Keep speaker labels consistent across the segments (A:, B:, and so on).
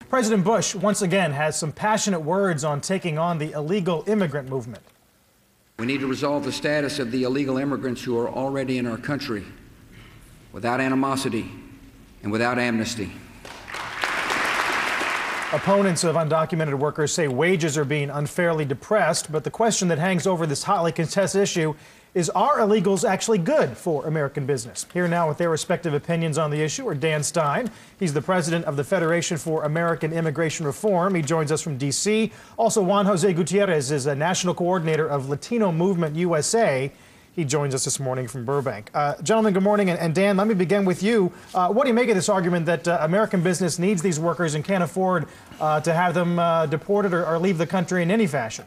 A: President Bush once again has some passionate words on taking on the illegal immigrant movement.
B: We need to resolve the status of the illegal immigrants who are already in our country without animosity and without amnesty.
A: Opponents of undocumented workers say wages are being unfairly depressed, but the question that hangs over this hotly contested issue is, are illegals actually good for American business? Here now with their respective opinions on the issue are Dan Stein. He's the president of the Federation for American Immigration Reform. He joins us from D.C. Also, Juan Jose Gutierrez is a national coordinator of Latino Movement USA. He joins us this morning from Burbank. Gentlemen, good morning. And Dan, let me begin with you. What do you make of this argument that American business needs these workers and can't afford to have them deported or leave the country in any fashion?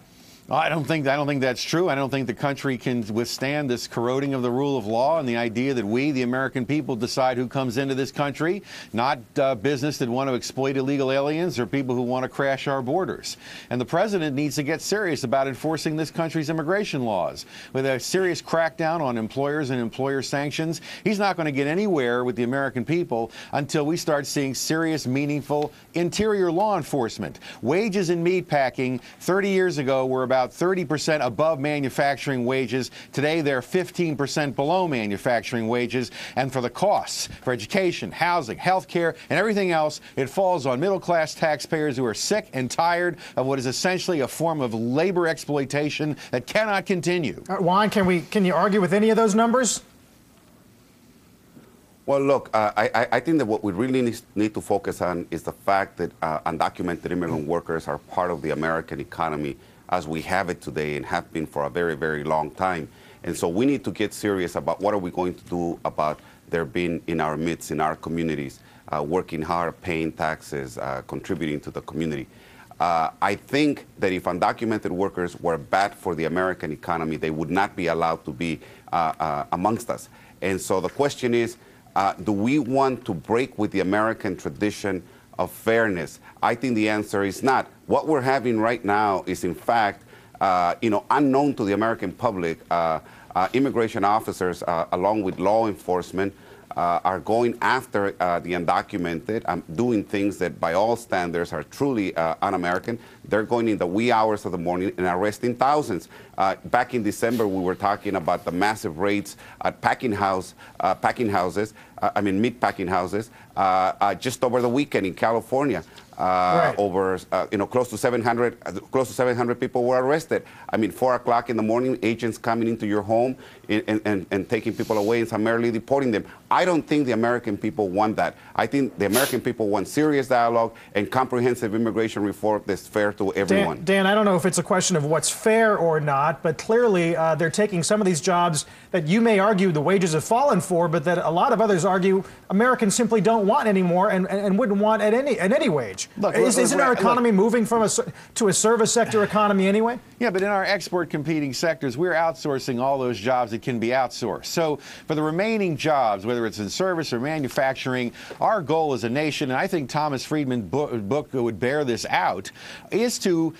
C: I don't think that's true. I don't think the country can withstand this corroding of the rule of law and the idea that we, the American people, decide who comes into this country, not business that want to exploit illegal aliens or people who want to crash our borders. And the president needs to get serious about enforcing this country's immigration laws with a serious crackdown on employers and employer sanctions. He's not going to get anywhere with the American people until we start seeing serious, meaningful interior law enforcement. Wages in meatpacking 30 years ago were about 30% above manufacturing wages. Today, they're 15% below manufacturing wages. And for the costs for education, housing, health care, and everything else, it falls on middle-class taxpayers who are sick and tired of what is essentially a form of labor exploitation that cannot continue.
A: Juan, can you argue with any of those numbers?
D: Well, look, I think that what we really need to focus on is the fact that undocumented immigrant workers are part of the American economy as we have it today and have been for a very, very long time. And so we need to get serious about what are we going to do about their being in our midst, in our communities, working hard, paying taxes, contributing to the community. I think that if undocumented workers were bad for the American economy, they would not be allowed to be amongst us. And so the question is, do we want to break with the American tradition of fairness? I think the answer is not. What we're having right now is, in fact, unknown to the American public. Immigration officers, along with law enforcement, are going after the undocumented, doing things that by all standards are truly un-American. They're going in the wee hours of the morning and arresting thousands. Back in December, we were talking about the massive raids at meat packing houses, just over the weekend in California.
A: Right.
D: Over, close to 700 people were arrested. I mean, 4 o'clock in the morning, agents coming into your home and taking people away and summarily deporting them. I don't think the American people want that. I think the American people want serious dialogue and comprehensive immigration reform that's fair to everyone.
A: Dan, I don't know if it's a question of what's fair or not, but clearly they're taking some of these jobs that you may argue the wages have fallen for, but that a lot of others argue Americans simply don't want anymore and wouldn't want at any wage.
C: Look,
A: isn't our economy moving from to a service sector economy anyway?
C: Yeah, but in our export competing sectors, we're outsourcing all those jobs that can be outsourced. So for the remaining jobs, whether it's in service or manufacturing, our goal as a nation, and I think Thomas Friedman's book would bear this out, is to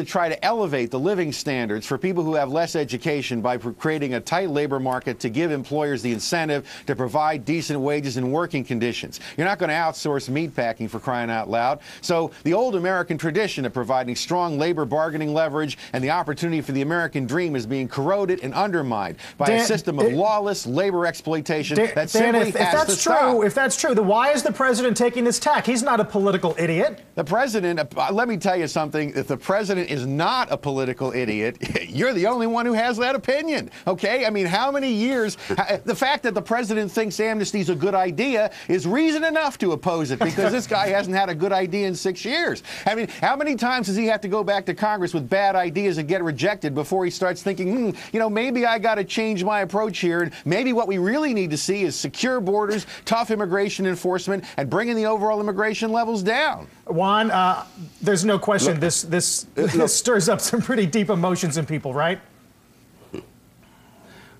C: try to elevate the living standards for people who have less education by creating a tight labor market to give employers the incentive to provide decent wages and working conditions. You're not going to outsource meatpacking, for crying out loud. So the old American tradition of providing strong labor bargaining leverage and the opportunity for the American dream is being corroded and undermined by a system of lawless labor exploitation that simply has to stop.
A: If that's true, then why is the president taking this tack? He's not a political idiot.
C: The president, let me tell you something, if the president is not a political idiot, you're the only one who has that opinion, okay? I mean, how many years, the fact that the president thinks amnesty is a good idea is reason enough to oppose it, because this guy hasn't had a good idea in 6 years. I mean, how many times does he have to go back to Congress with bad ideas and get rejected before he starts thinking, maybe I got to change my approach here, and maybe what we really need to see is secure borders, tough immigration enforcement, and bringing the overall immigration levels down.
A: Juan, there's no question this stirs up some pretty deep emotions in people, right?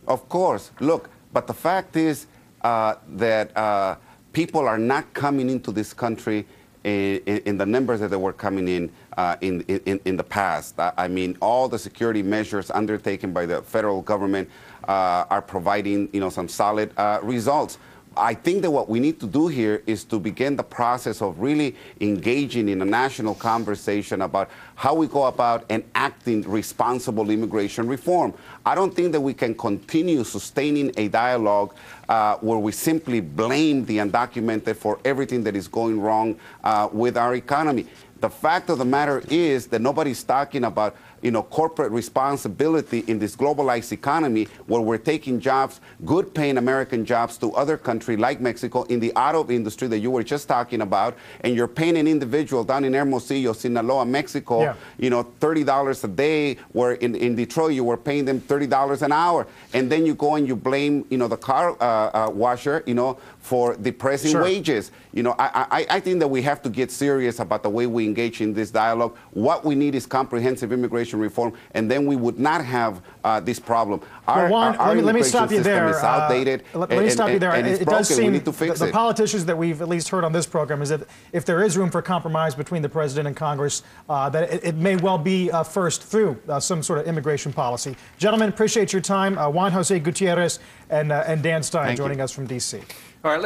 D: Of course. Look, but the fact is that people are not coming into this country in the numbers that they were coming in the past. I mean, all the security measures undertaken by the federal government are providing, some solid results. I think that what we need to do here is to begin the process of really engaging in a national conversation about how we go about enacting responsible immigration reform. I don't think that we can continue sustaining a dialogue where we simply blame the undocumented for everything that is going wrong with our economy. The fact of the matter is that nobody's talking about, corporate responsibility in this globalized economy where we're taking jobs, good paying American jobs, to other countries like Mexico in the auto industry that you were just talking about, and you're paying an individual down in Hermosillo, Sinaloa, Mexico, $30 a day, where in Detroit you were paying them $30 an hour. And then you go and you blame, the car washer, for depressing wages. I think that we have to get serious about the way we engage in this dialogue. What we need is comprehensive immigration reform, and then we would not have this problem.
A: Let me stop you there.
D: Is outdated.
A: Let me stop you there.
D: And it's
A: it does
D: broken.
A: seem
D: We need to fix
A: the
D: it.
A: politicians that we've at least heard on this program is that if there is room for compromise between the president and Congress, that it may well be first through some sort of immigration policy. Gentlemen, appreciate your time. Juan Jose Gutierrez and Dan Stein joining us from D.C.
E: All right.